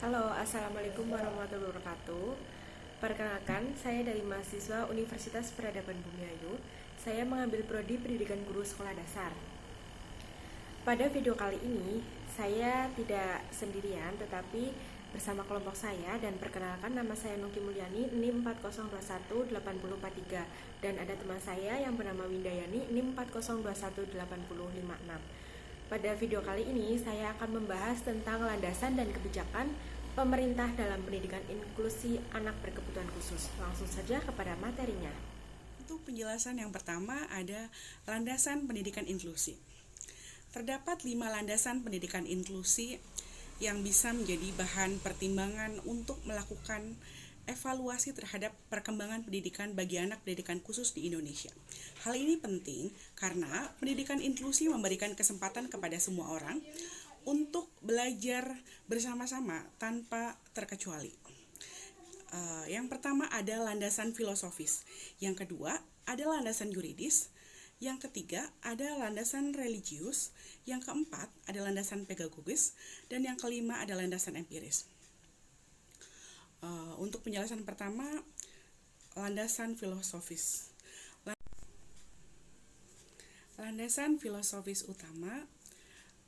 Halo, Assalamualaikum warahmatullahi wabarakatuh. Perkenalkan, saya dari mahasiswa Universitas Peradaban Bumiayu. Saya mengambil prodi Pendidikan Guru Sekolah Dasar. Pada video kali ini, saya tidak sendirian, tetapi bersama kelompok saya, dan perkenalkan, nama saya Nuki Mulyani, NIM 40218043, dan ada teman saya yang bernama Windayani, NIM 40218056. Pada video kali ini, saya akan membahas tentang landasan dan kebijakan pemerintah dalam pendidikan inklusi anak berkebutuhan khusus. Langsung saja kepada materinya. Untuk penjelasan yang pertama ada landasan pendidikan inklusi. Terdapat 5 landasan pendidikan inklusi yang bisa menjadi bahan pertimbangan untuk melakukan evaluasi terhadap perkembangan pendidikan bagi anak pendidikan khusus di Indonesia. Hal ini penting karena pendidikan inklusi memberikan kesempatan kepada semua orang untuk belajar bersama-sama tanpa terkecuali. Yang pertama ada landasan filosofis, yang kedua ada landasan yuridis, yang ketiga ada landasan religius, yang keempat ada landasan pedagogis, dan yang kelima ada landasan empiris. Untuk penjelasan pertama, landasan filosofis. Landasan filosofis utama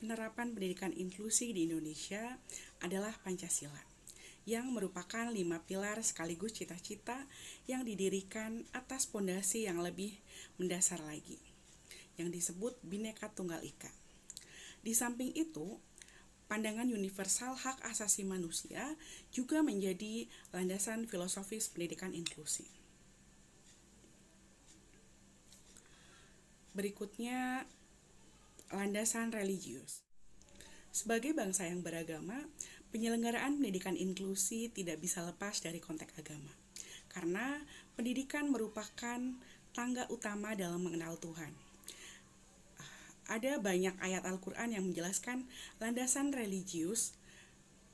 penerapan pendidikan inklusi di Indonesia adalah Pancasila, yang merupakan 5 pilar sekaligus cita-cita yang didirikan atas pondasi yang lebih mendasar lagi, yang disebut Bhinneka Tunggal Ika. Di samping itu, pandangan universal hak asasi manusia juga menjadi landasan filosofis pendidikan inklusi. Berikutnya, landasan religius. Sebagai bangsa yang beragama, penyelenggaraan pendidikan inklusi tidak bisa lepas dari konteks agama. Karena pendidikan merupakan tangga utama dalam mengenal Tuhan. Ada banyak ayat Al-Quran yang menjelaskan landasan religius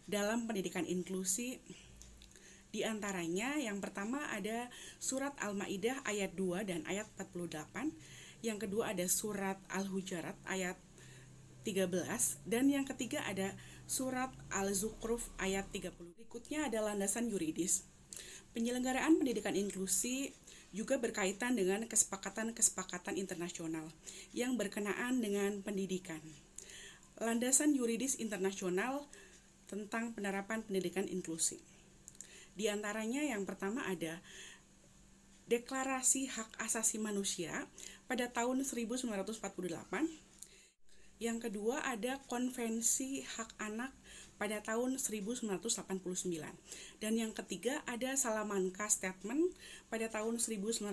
dalam pendidikan inklusi. Di antaranya yang pertama ada surat Al-Maidah ayat 2 dan ayat 48. Yang kedua ada surat Al-Hujurat ayat 13, dan yang ketiga ada surat Al-Zukhruf ayat 30. Berikutnya ada landasan yuridis. Penyelenggaraan pendidikan inklusi juga berkaitan dengan kesepakatan-kesepakatan internasional yang berkenaan dengan pendidikan. Landasan yuridis internasional tentang penerapan pendidikan inklusi. Di antaranya yang pertama ada Deklarasi Hak Asasi Manusia pada tahun 1948. Yang kedua ada Konvensi Hak Anak pada tahun 1989. Dan yang ketiga ada Salamanca Statement pada tahun 1994.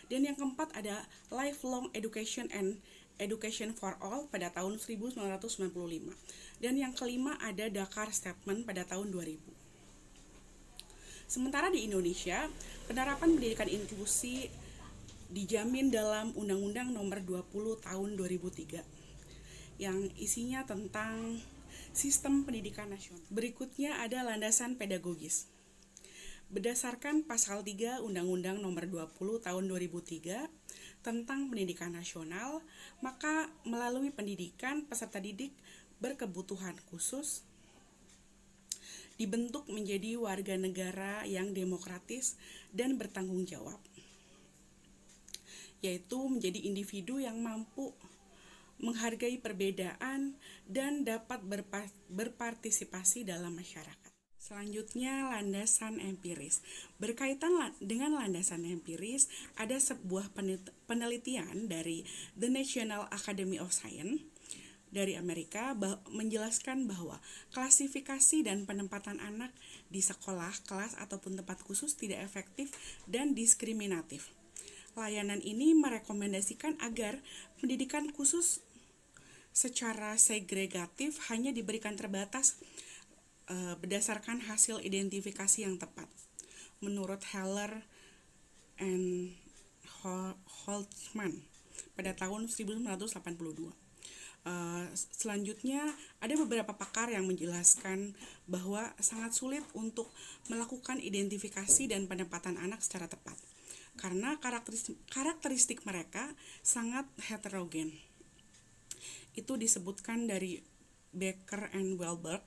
Dan yang keempat ada Lifelong Education and Education for All pada tahun 1995. Dan yang kelima ada Dakar Statement pada tahun 2000. Sementara di Indonesia, penerapan pendidikan inklusi dijamin dalam Undang-Undang Nomor 20 Tahun 2003 yang isinya tentang sistem pendidikan nasional. Berikutnya ada landasan pedagogis. Berdasarkan pasal 3 Undang-Undang Nomor 20 Tahun 2003 tentang pendidikan nasional, maka melalui pendidikan peserta didik berkebutuhan khusus dibentuk menjadi warga negara yang demokratis dan bertanggung jawab, yaitu menjadi individu yang mampu menghargai perbedaan dan dapat berpartisipasi dalam masyarakat. Selanjutnya, landasan empiris. Berkaitan dengan landasan empiris, ada sebuah penelitian dari The National Academy of Science dari Amerika menjelaskan bahwa klasifikasi dan penempatan anak di sekolah, kelas, ataupun tempat khusus tidak efektif dan diskriminatif. Layanan ini merekomendasikan agar pendidikan khusus secara segregatif hanya diberikan terbatas berdasarkan hasil identifikasi yang tepat. Menurut Heller and Holtzman pada tahun 1982. Selanjutnya ada beberapa pakar yang menjelaskan bahwa sangat sulit untuk melakukan identifikasi dan penempatan anak secara tepat karena karakteristik mereka sangat heterogen. Itu disebutkan dari Becker and Welberg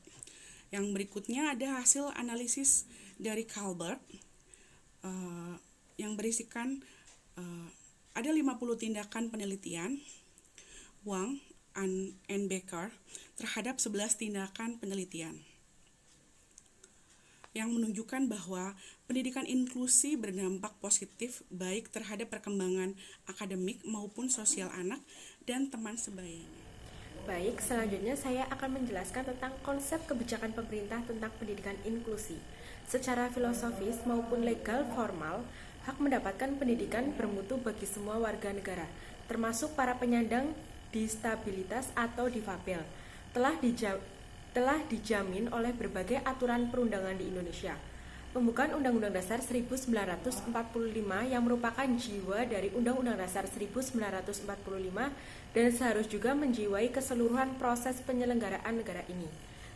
Yang berikutnya ada hasil analisis dari Calvert yang berisikan ada 50 tindakan penelitian Wang and Becker terhadap 11 tindakan penelitian yang menunjukkan bahwa pendidikan inklusi berdampak positif baik terhadap perkembangan akademik maupun sosial anak dan teman sebayanya. Baik, selanjutnya saya akan menjelaskan tentang konsep kebijakan pemerintah tentang pendidikan inklusi. Secara filosofis maupun legal formal, hak mendapatkan pendidikan bermutu bagi semua warga negara, termasuk para penyandang disabilitas atau difabel, telah dijamin oleh berbagai aturan perundangan di Indonesia. Pembukaan Undang-Undang Dasar 1945 yang merupakan jiwa dari Undang-Undang Dasar 1945 dan seharusnya juga menjiwai keseluruhan proses penyelenggaraan negara ini,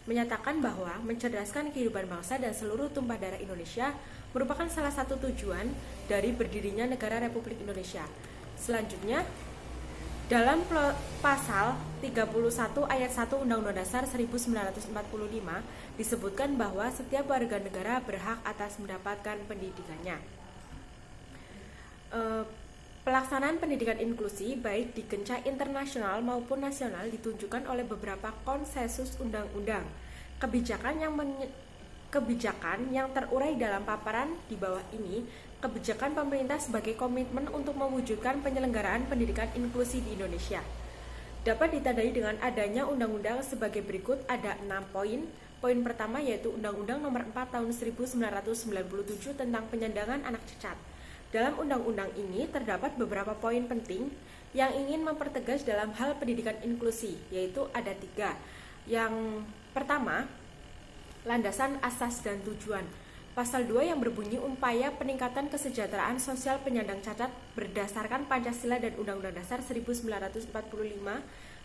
menyatakan bahwa mencerdaskan kehidupan bangsa dan seluruh tumpah darah Indonesia merupakan salah satu tujuan dari berdirinya negara Republik Indonesia. Selanjutnya, dalam pasal 31 ayat 1 Undang-Undang Dasar 1945 disebutkan bahwa setiap warga negara berhak atas mendapatkan pendidikannya. Pelaksanaan pendidikan inklusi baik di kancah internasional maupun nasional ditunjukkan oleh beberapa konsensus undang-undang. Kebijakan yang terurai dalam paparan di bawah ini, kebijakan pemerintah sebagai komitmen untuk mewujudkan penyelenggaraan pendidikan inklusi di Indonesia. Dapat ditandai dengan adanya undang-undang sebagai berikut, ada 6 poin. Poin pertama yaitu Undang-Undang Nomor 4 Tahun 1997 tentang Penyandang Anak Cacat. Dalam undang-undang ini terdapat beberapa poin penting yang ingin mempertegas dalam hal pendidikan inklusi, yaitu ada 3. Yang pertama, landasan asas dan tujuan. Pasal 2 yang berbunyi upaya peningkatan kesejahteraan sosial penyandang cacat berdasarkan Pancasila dan Undang-Undang Dasar 1945.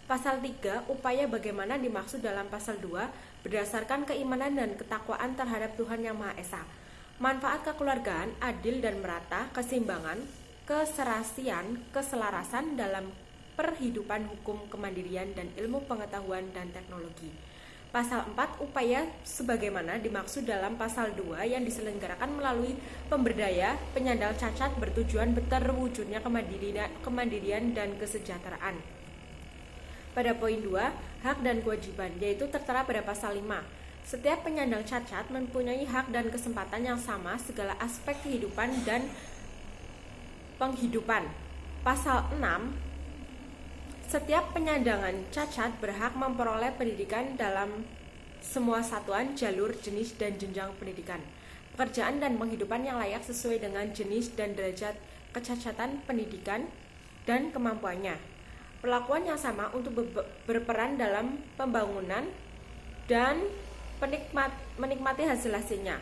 Pasal 3, upaya bagaimana dimaksud dalam pasal 2 berdasarkan keimanan dan ketakwaan terhadap Tuhan Yang Maha Esa. Manfaat kekeluargaan, adil dan merata, keseimbangan, keserasian, keselarasan dalam perhidupan hukum, kemandirian, dan ilmu pengetahuan dan teknologi. Pasal 4, upaya sebagaimana dimaksud dalam pasal 2 yang diselenggarakan melalui pemberdaya penyandang cacat bertujuan terwujudnya kemandirian dan kesejahteraan. Pada poin 2, hak dan kewajiban, yaitu tertera pada pasal 5. Setiap penyandang cacat mempunyai hak dan kesempatan yang sama segala aspek kehidupan dan penghidupan. Pasal 6, setiap penyandang cacat berhak memperoleh pendidikan dalam semua satuan, jalur, jenis, dan jenjang pendidikan, pekerjaan dan penghidupan yang layak sesuai dengan jenis dan derajat kecacatan pendidikan dan kemampuannya. Perlakuan yang sama untuk berperan dalam pembangunan dan menikmati hasil-hasilnya.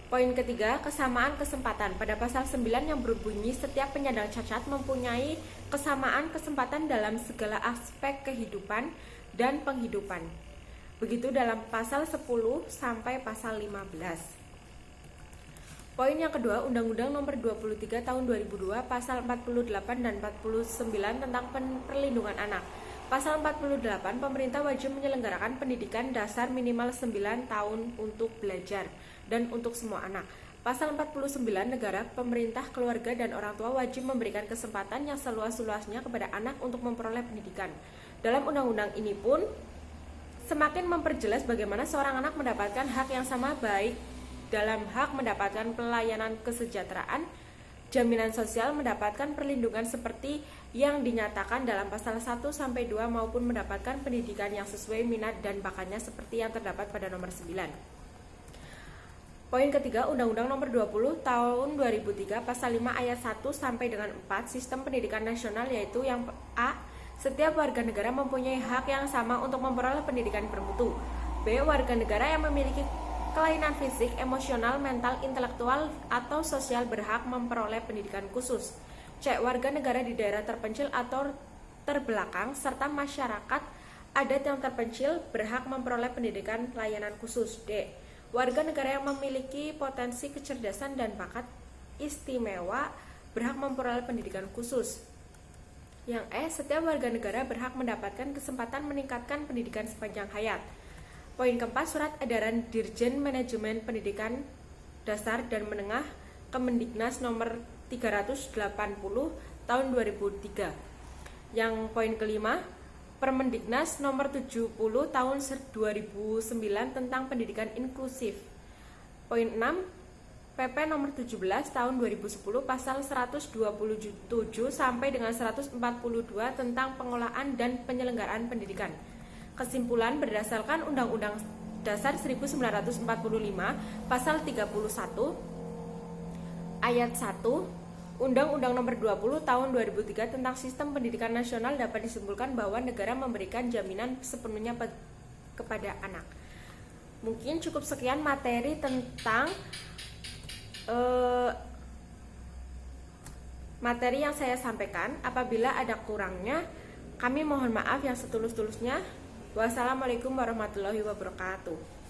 Poin ketiga, kesamaan kesempatan. Pada pasal 9 yang berbunyi setiap penyandang cacat mempunyai kesamaan kesempatan dalam segala aspek kehidupan dan penghidupan. Begitu dalam pasal 10 sampai pasal 15. Poin yang kedua, Undang-Undang Nomor 23 Tahun 2002 pasal 48 dan 49 tentang perlindungan anak. Pasal 48, pemerintah wajib menyelenggarakan pendidikan dasar minimal 9 tahun untuk belajar dan untuk semua anak. Pasal 49, negara, pemerintah, keluarga, dan orang tua wajib memberikan kesempatan yang seluas-luasnya kepada anak untuk memperoleh pendidikan. Dalam undang-undang ini pun semakin memperjelas bagaimana seorang anak mendapatkan hak yang sama baik dalam hak mendapatkan pelayanan kesejahteraan, jaminan sosial, mendapatkan perlindungan seperti yang dinyatakan dalam pasal 1 sampai 2 maupun mendapatkan pendidikan yang sesuai minat dan bakatnya seperti yang terdapat pada nomor 9. Poin ketiga, Undang-Undang Nomor 20 Tahun 2003 pasal 5 ayat 1 sampai dengan 4 sistem pendidikan nasional, yaitu yang A, setiap warga negara mempunyai hak yang sama untuk memperoleh pendidikan bermutu. B, warga negara yang memiliki kelainan fisik, emosional, mental, intelektual, atau sosial berhak memperoleh pendidikan khusus. C, warga negara di daerah terpencil atau terbelakang serta masyarakat adat yang terpencil berhak memperoleh pendidikan layanan khusus. D, warga negara yang memiliki potensi kecerdasan dan bakat istimewa berhak memperoleh pendidikan khusus. Yang E, setiap warga negara berhak mendapatkan kesempatan meningkatkan pendidikan sepanjang hayat. Poin keempat, surat edaran Dirjen Manajemen Pendidikan Dasar dan Menengah Kemendiknas nomor 380 tahun 2003. Yang poin kelima, Permendiknas nomor 70 tahun 2009 tentang pendidikan inklusif. Poin 6, PP nomor 17 tahun 2010 pasal 127 sampai dengan 142 tentang pengolahan dan penyelenggaraan pendidikan. Kesimpulan, berdasarkan Undang-Undang Dasar 1945 pasal 31 ayat 1, Undang-Undang nomor 20 tahun 2003 tentang Sistem Pendidikan Nasional dapat disimpulkan bahwa negara memberikan jaminan sepenuhnya kepada anak. Mungkin cukup sekian materi tentang materi yang saya sampaikan. Apabila ada kurangnya, kami mohon maaf yang setulus-tulusnya. Wassalamualaikum warahmatullahi wabarakatuh.